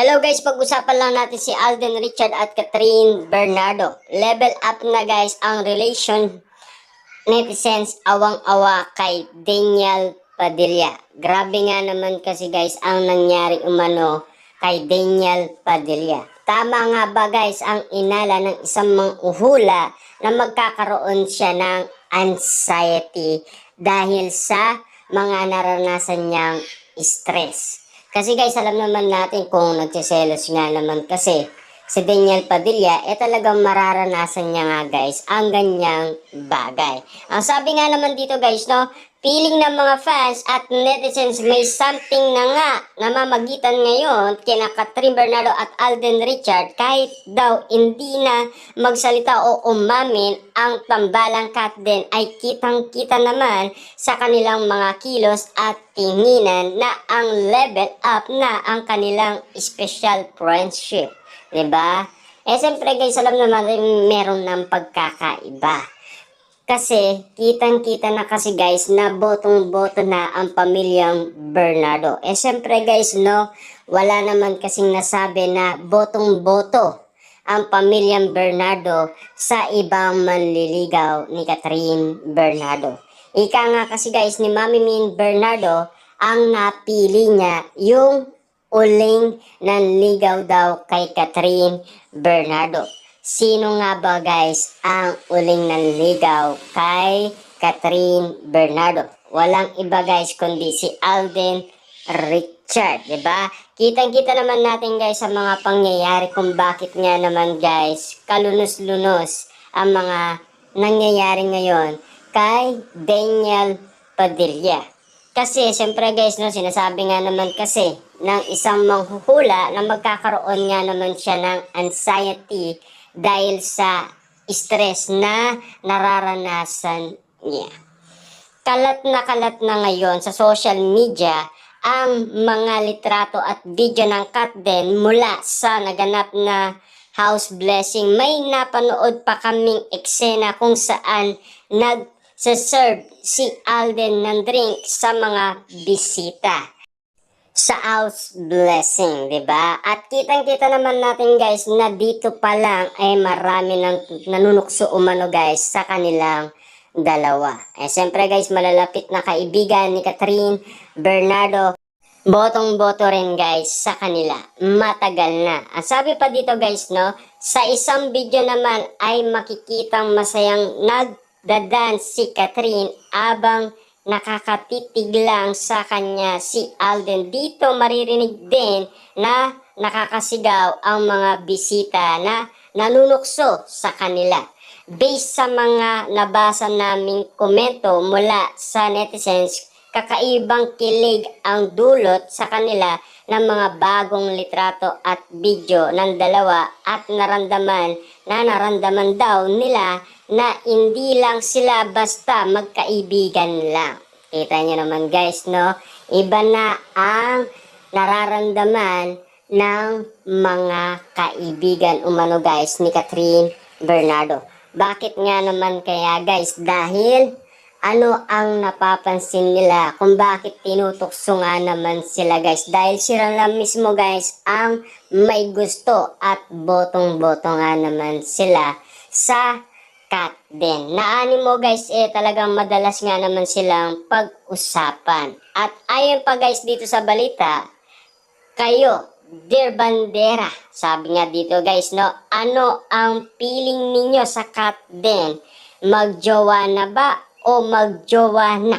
Hello guys, pag-usapan lang natin si Alden Richard at Catherine Bernardo. Level up na guys ang relation, netizens awang-awa kay Daniel Padilla. Grabe nga naman kasi guys ang nangyari umano kay Daniel Padilla. Tama nga ba guys ang inala ng isang manghuhula na magkakaroon siya ng anxiety dahil sa mga naranasan niyang stress? Kasi guys, alam naman natin kung nagsiselos nga naman kasi si Daniel Padilla, talagang mararanasan niya nga guys ang ganyang bagay. Ang sabi nga naman dito guys, no, feeling ng mga fans at netizens may something na nga namamagitan ngayon kina Catherine Bernardo at Alden Richard kahit daw hindi na magsalita o umamin ang tambalang Katden ay kitang-kita naman sa kanilang mga kilos at tinginan na ang level up na ang kanilang special friendship. Diba? Siyempre guys, alam naman meron ng pagkakaiba. Kasi, kitang-kita na kasi guys na botong-boto na ang pamilyang Bernardo. Siyempre guys, no, wala naman kasing nasabi na botong-boto ang pamilyang Bernardo sa ibang manliligaw ni Catherine Bernardo. Ika nga kasi guys ni Mami Min Bernardo, ang napili niya yung uling nanligaw daw kay Catherine Bernardo. Sino nga ba guys ang uling nanligaw kay Catherine Bernardo? Walang iba guys kundi si Alden Richard, diba? Kitang-kita naman natin guys sa mga pangyayari kung bakit nga naman guys kalunos-lunos ang mga nangyayari ngayon kay Daniel Padilla. Kasi siyempre guys, no, sinasabi nga naman kasi ng isang manghuhula na magkakaroon nga naman siya ng anxiety dahil sa stress na nararanasan niya. Kalat na ngayon sa social media ang mga litrato at video ng Katden mula sa naganap na house blessing. May napanood pa kaming eksena kung saan nag-serve si Alden ng drink sa mga bisita sa house blessing, 'di ba? At kitang-kita naman natin guys na dito pa lang ay marami nang nanunukso umano guys sa kanilang dalawa. Siyempre guys, malalapit na kaibigan ni Catherine Bernardo, botong-boto rin guys sa kanila. Matagal na. Ang sabi pa dito guys, no, sa isang video naman ay makikitang masayang nagdadance si Catherine abang nakakatitig lang sa kanya si Alden. Dito maririnig din na nakakasigaw ang mga bisita na nanunukso sa kanila. Based sa mga nabasa naming komento mula sa netizens, kakaibang kilig ang dulot sa kanila ng mga bagong litrato at video ng dalawa at naramdaman daw nila na hindi lang sila basta magkaibigan lang. Kita nyo naman guys, no? Iba na ang nararamdaman ng mga kaibigan umano guys ni Catherine Bernardo. Bakit nga naman kaya guys? Dahil ano ang napapansin nila kung bakit tinutokso nga naman sila guys? Dahil sila lang mismo guys ang may gusto at botong-boto nga naman sila sa Katden. Naani mo guys, talagang madalas nga naman silang pag-usapan. At ayon pa guys dito sa balita, kayo, Dear Bandera, sabi nga dito guys, no, ano ang feeling ninyo sa Katden? Magjowa na ba o magjowa na?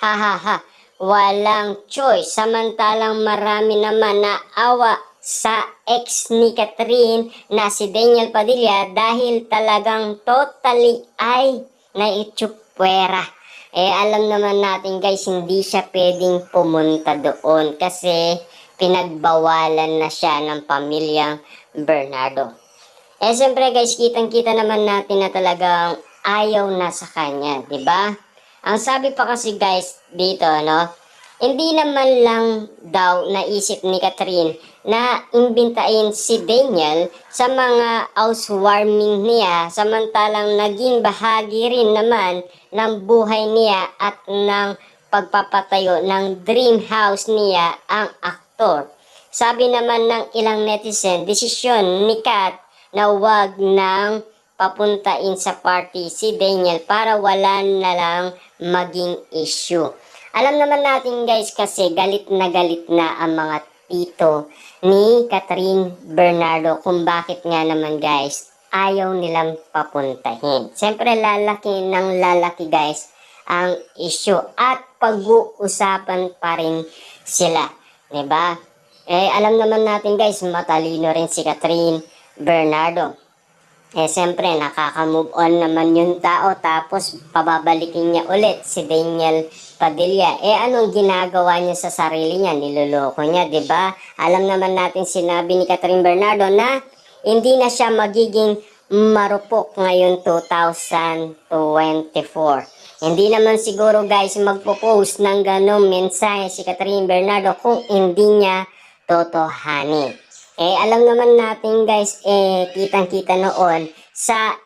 Hahaha, walang choice. Samantalang marami naman na awa sa ex ni Catherine na si Daniel Padilla dahil talagang totally ay naitsupwera. Alam naman natin guys, hindi siya pwedeng pumunta doon kasi pinagbawalan na siya ng pamilyang Bernardo. Siyempre guys, kitang-kita naman natin na talagang ayaw na sa kanya, 'di ba? Ang sabi pa kasi guys dito, no, hindi naman lang daw naisip ni Catherine na imbintain si Daniel sa mga housewarming niya samantalang naging bahagi rin naman ng buhay niya at ng pagpapatayo ng dream house niya ang aktor. sabi naman ng ilang netizen, desisyon ni Kat na wag nang papuntain sa party si Daniel para wala na lang maging issue. Alam naman natin guys kasi galit na ang mga tito ni Catherine Bernardo kung bakit nga naman guys ayaw nilang papuntahin. Siyempre lalaki ng lalaki guys ang issue at pag-uusapan pa rin sila. Diba? Alam naman natin guys, matalino rin si Catherine Bernardo. Siyempre, nakaka-move on naman yung tao tapos pababalikin niya ulit si Daniel Padilla. Anong ginagawa niya sa sarili niya? Niloloko niya, di ba? Alam naman natin sinabi ni Catherine Bernardo na hindi na siya magiging marupok ngayon 2024. Hindi naman siguro guys magpo-post ng ganong mensahe si Catherine Bernardo kung hindi niya totohanin. Alam naman natin guys, kitang-kita noon sa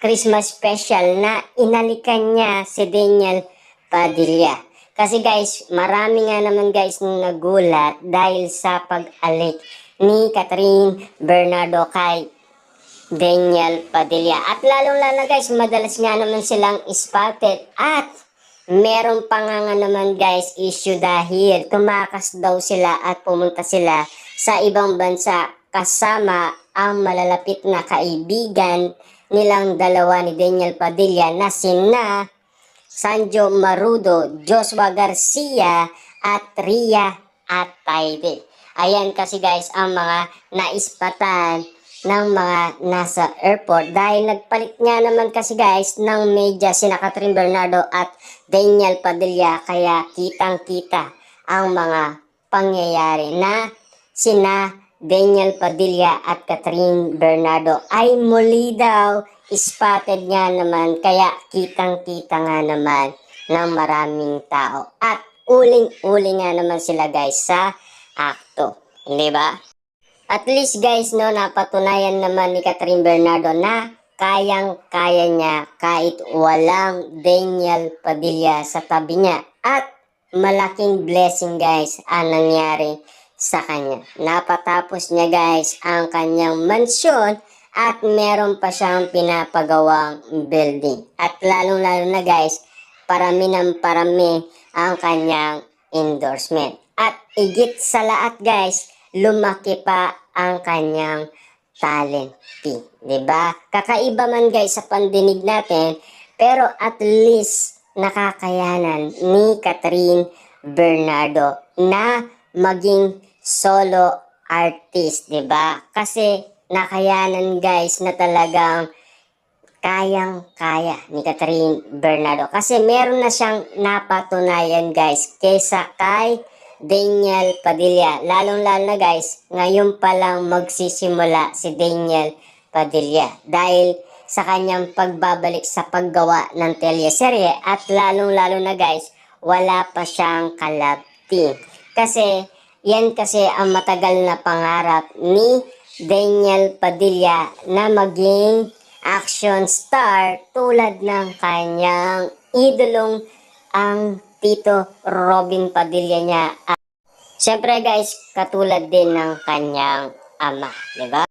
Christmas special na inalikan niya si Daniel Padilla. Kasi guys, marami nga naman guys nagulat dahil sa pag-alik ni Catherine Bernardo kay Daniel Padilla. At lalong-lalo guys, madalas nga naman silang spotted at meron pa nga naman guys issue dahil tumakas daw sila at pumunta sila sa ibang bansa kasama ang malalapit na kaibigan nilang dalawa ni Daniel Padilla na sina Sanjo Marudo, Joshua Garcia at Ria Atayde. Ayan kasi guys ang mga naispatan ng mga nasa airport dahil nagpalit nga naman kasi guys ng media sina Catherine Bernardo at Daniel Padilla kaya kitang-kita ang mga pangyayari na sina Daniel Padilla at Catherine Bernardo ay muli daw spotted nga naman kaya kitang-kita nga naman ng maraming tao at uling-uling nga naman sila guys sa akto, di ba? At least guys no, napatunayan naman ni Catherine Bernardo na kayang-kaya niya kahit walang Daniel Padilla sa tabi niya at malaking blessing guys ang nangyari sa kanya. Napatapos niya guys ang kanyang mansyon at meron pa siyang pinapagawang building. At lalong-lalo na guys, parami ng parami ang kanyang endorsement. At igit sa lahat guys, lumaki pa ang kanyang talent fee. Diba? Kakaiba man guys sa pandinig natin, pero at least nakakayanan ni Catherine Bernardo na maging solo artist, 'di ba? Kasi nakayanan guys na talagang kayang-kaya ni Catherine Bernardo. Kasi meron na siyang napatunayan guys kaysa kay Daniel Padilla. Lalong-lalo na guys, ngayon pa lang magsisimula si Daniel Padilla dahil sa kanyang pagbabalik sa paggawa ng teleserye at lalong-lalo na guys, wala pa siyang collab team. Kasi yan kasi ang matagal na pangarap ni Daniel Padilla na maging action star tulad ng kanyang idolong ang Tito Robin Padilla niya. At syempre guys, katulad din ng kanyang ama, di ba?